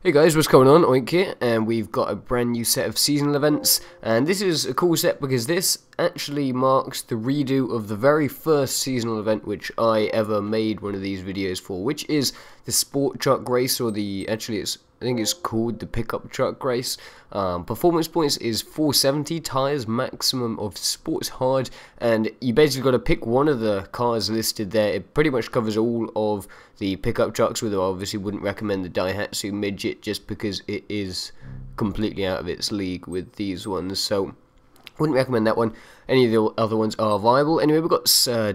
Hey guys, what's going on? Oink here, and we've got a brand new set of seasonal events, and this is a cool set because this actually marks the redo of the very first seasonal event which I ever made one of these videos for, which is the sport truck race, or I think it's called the pickup truck race. Performance points is 470, tires maximum of sports hard, and you basically got to pick one of the cars listed there. It pretty much covers all of the pickup trucks, although I obviously wouldn't recommend the Daihatsu Midget just because it is completely out of its league with these ones, so wouldn't recommend that one. Any of the other ones are viable. Anyway, we've got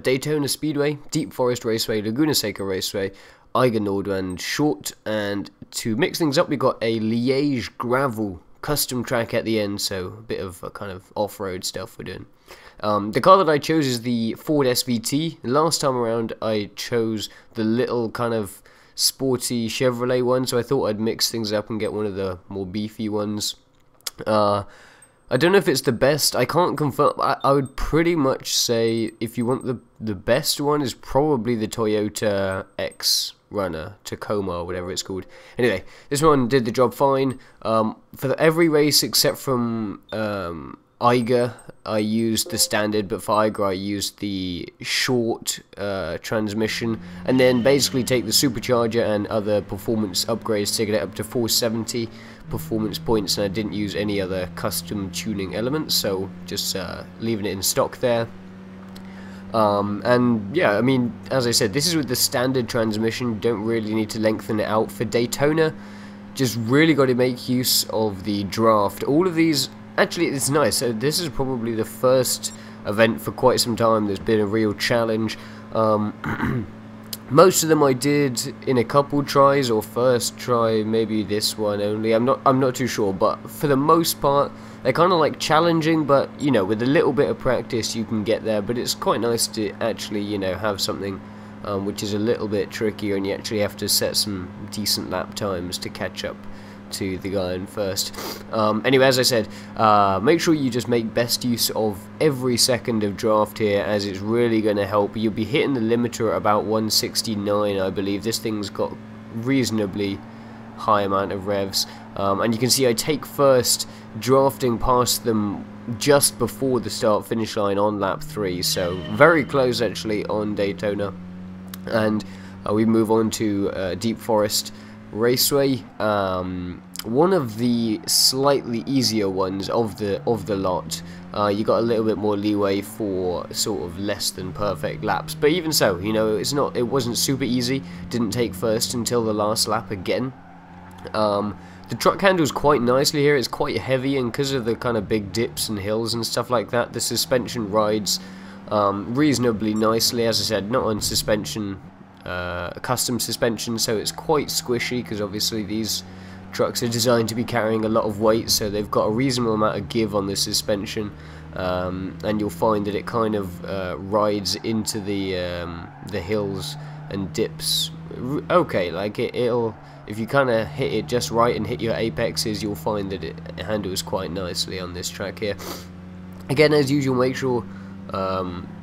Daytona Speedway, Deep Forest Raceway, Laguna Seca Raceway, Eiger Nordwand Short, and to mix things up, we've got a Liège gravel custom track at the end, so a bit of kind of off-road stuff we're doing. The car that I chose is the Ford SVT. Last time around I chose the little kind of sporty Chevrolet one, so I thought I'd mix things up and get one of the more beefy ones. I don't know if it's the best, I can't confirm. I would pretty much say if you want the best one is probably the Toyota X Runner, Tacoma or whatever it's called. Anyway, this one did the job fine. For every race except from Eiger, I used the standard, but for Eiger I used the short transmission, and then basically take the supercharger and other performance upgrades to get it up to 470 performance points, and I didn't use any other custom tuning elements, so just leaving it in stock there. And yeah, I mean, as I said, this is with the standard transmission. You don't really need to lengthen it out. For Daytona, just really got to make use of the draft. All of these, actually, it's nice. So this is probably the first event for quite some time there's been a real challenge. Most of them I did in a couple tries, or first try, maybe this one only. I'm not too sure, but for the most part they're kind of like challenging, but you know, with a little bit of practice you can get there. But it's quite nice to actually, you know, have something which is a little bit trickier, and you actually have to set some decent lap times to catch up to the guy in first. Anyway, as I said, make sure you just make best use of every second of draft here, as it's really going to help. You'll be hitting the limiter at about 169, I believe. This thing's got reasonably high amount of revs, and you can see I take first, drafting past them just before the start finish line on lap 3, so very close actually on Daytona. And we move on to Deep Forest Raceway, one of the slightly easier ones of the lot. You got a little bit more leeway for sort of less than perfect laps, but even so, you know, it wasn't super easy. Didn't take first until the last lap again. The truck handles quite nicely here. It's quite heavy, and because of the kind of big dips and hills and stuff like that, the suspension rides reasonably nicely. As I said, not on suspension, custom suspension, so it's quite squishy, because obviously these trucks are designed to be carrying a lot of weight, so they've got a reasonable amount of give on the suspension, and you'll find that it kind of rides into the hills and dips okay. Like it'll, if you kind of hit it just right and hit your apexes, you'll find that it handles quite nicely on this track here. Again, as usual, make sure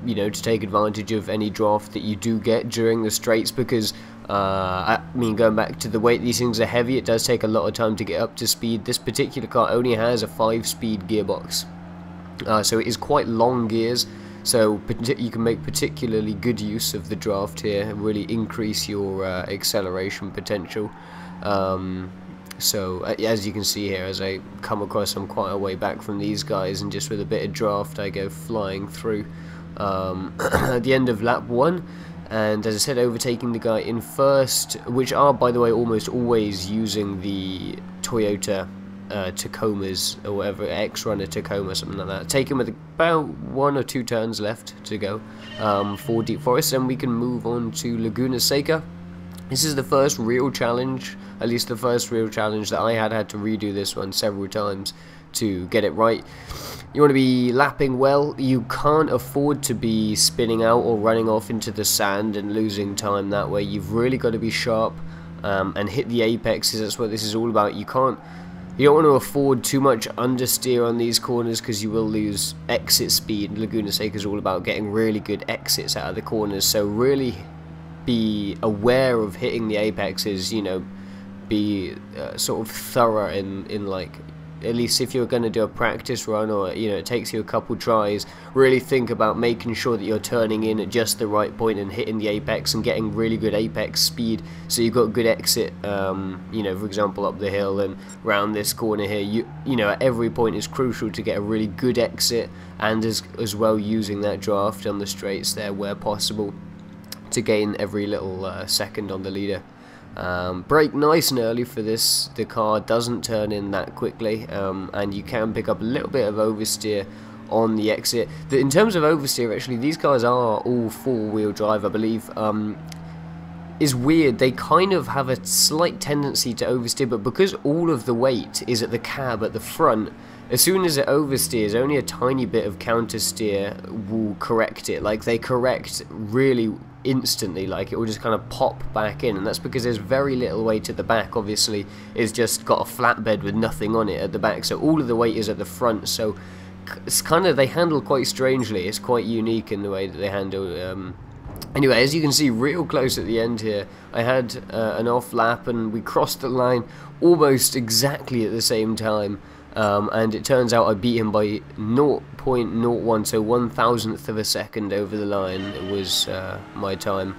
you know, to take advantage of any draft that you do get during the straights, because I mean, going back to the weight, these things are heavy. It does take a lot of time to get up to speed. This particular car only has a 5-speed gearbox, so it is quite long gears, so you can make particularly good use of the draft here, really increase your acceleration potential. So as you can see here, as I come across, I'm quite a way back from these guys, and just with a bit of draft I go flying through at the end of lap 1, and as I said, overtaking the guy in first, which are, by the way, almost always using the Toyota Tacomas, or whatever, X-Runner Tacoma, something like that. Take him with about 1 or 2 turns left to go for Deep Forest, and we can move on to Laguna Seca. This is the first real challenge, at least the first real challenge that I had to redo this one several times to get it right. You want to be lapping well. You can't afford to be spinning out or running off into the sand and losing time that way. You've really got to be sharp and hit the apexes. That's what this is all about. You don't want to afford too much understeer on these corners, because you will lose exit speed. Laguna Seca is all about getting really good exits out of the corners, so really be aware of hitting the apexes, you know, be sort of thorough in like, at least if you're going to do a practice run, or you know, it takes you a couple tries, really think about making sure that you're turning in at just the right point and hitting the apex and getting really good apex speed, so you've got good exit, you know, for example up the hill and round this corner here. You know, at every point is crucial to get a really good exit, and as well using that draft on the straights there where possible to gain every little second on the leader. Brake nice and early for this. The car doesn't turn in that quickly, and you can pick up a little bit of oversteer on the exit. In terms of oversteer, actually, these cars are all four-wheel drive, I believe. Is weird. They kind of have a slight tendency to oversteer, but because all of the weight is at the cab at the front, as soon as it oversteers, only a tiny bit of counter steer will correct it. Like, they correct really instantly, like it will just kind of pop back in, and that's because there's very little weight at the back. Obviously, it's just got a flatbed with nothing on it at the back, so all of the weight is at the front. So it's kind of, they handle quite strangely. It's quite unique in the way that they handle. Anyway, as you can see, real close at the end here, I had an off lap and we crossed the line almost exactly at the same time. And it turns out I beat him by 0.01, so 1,000th of a second over the line. It was my time.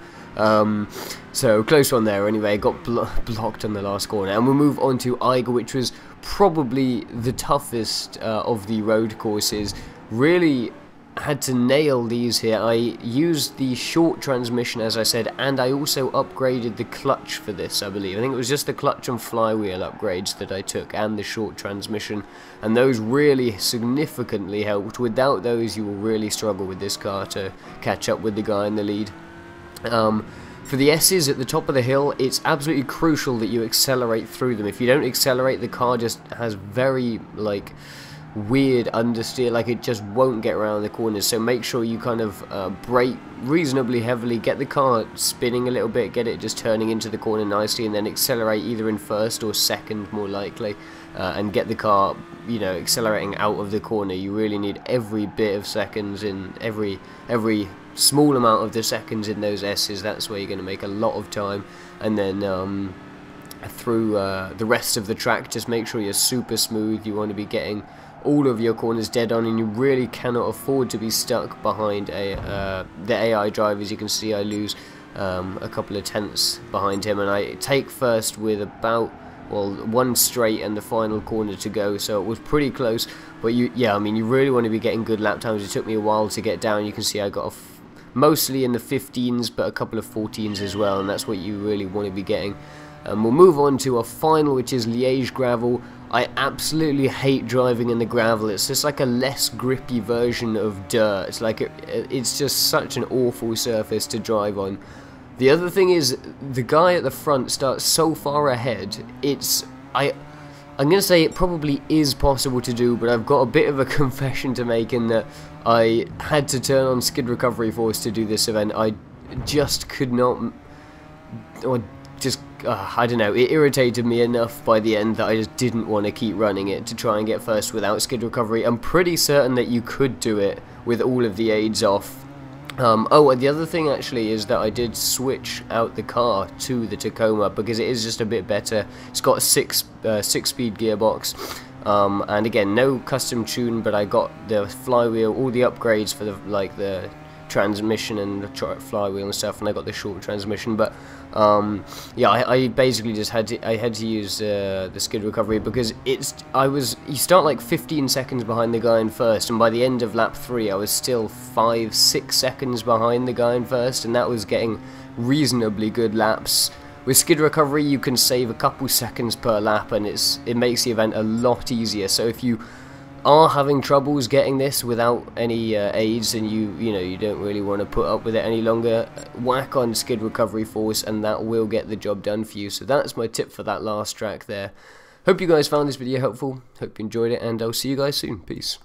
So close one there. Anyway, got blocked on the last corner, and we'll move on to Eiger, which was probably the toughest of the road courses. Really had to nail these here. I used the short transmission, as I said, and I also upgraded the clutch for this, I believe. I think it was just the clutch and flywheel upgrades that I took, and the short transmission, and those really significantly helped. Without those, you will really struggle with this car to catch up with the guy in the lead. For the S's at the top of the hill, it's absolutely crucial that you accelerate through them. If you don't accelerate, the car just has very, like, weird understeer, like it just won't get around the corners. So make sure you kind of brake reasonably heavily, get the car spinning a little bit, get it just turning into the corner nicely, and then accelerate either in first or second more likely, and get the car, you know, accelerating out of the corner. You really need every bit of seconds in every small amount of the seconds in those S's. That's where you're going to make a lot of time. And then through the rest of the track, just make sure you're super smooth. You want to be getting all of your corners dead on, and you really cannot afford to be stuck behind the AI driver. As you can see, I lose a couple of tenths behind him, and I take first with about, well, one straight and the final corner to go, so it was pretty close. But yeah, I mean, you really want to be getting good lap times. It took me a while to get down. You can see I got mostly in the 15s, but a couple of 14s as well, and that's what you really want to be getting. We'll move on to a final, which is Liège gravel. I absolutely hate driving in the gravel. It's just like a less grippy version of dirt. It's like it's just such an awful surface to drive on. The other thing is, the guy at the front starts so far ahead. I'm going to say it probably is possible to do, but I've got a bit of a confession to make in that I had to turn on skid recovery force to do this event. I just could not, or just, I don't know, it irritated me enough by the end that I just didn't want to keep running it to try and get first without skid recovery. I'm pretty certain that you could do it with all of the aids off. Oh, and the other thing actually is that I did switch out the car to the Tacoma because it is just a bit better. It's got a six-speed gearbox, and again, no custom tune, but I got the flywheel, all the upgrades for the transmission and the flywheel and stuff, and I got the short transmission. But yeah, I basically just had to use the skid recovery because you start like 15 seconds behind the guy in first, and by the end of lap 3 I was still 5-6 seconds behind the guy in first, and that was getting reasonably good laps. With skid recovery you can save a couple seconds per lap, and it makes the event a lot easier. So if you are having troubles getting this without any aids, and you don't really want to put up with it any longer, whack on skid recovery force and that will get the job done for you. So that's my tip for that last track there. Hope you guys found this video helpful, hope you enjoyed it, and I'll see you guys soon. Peace.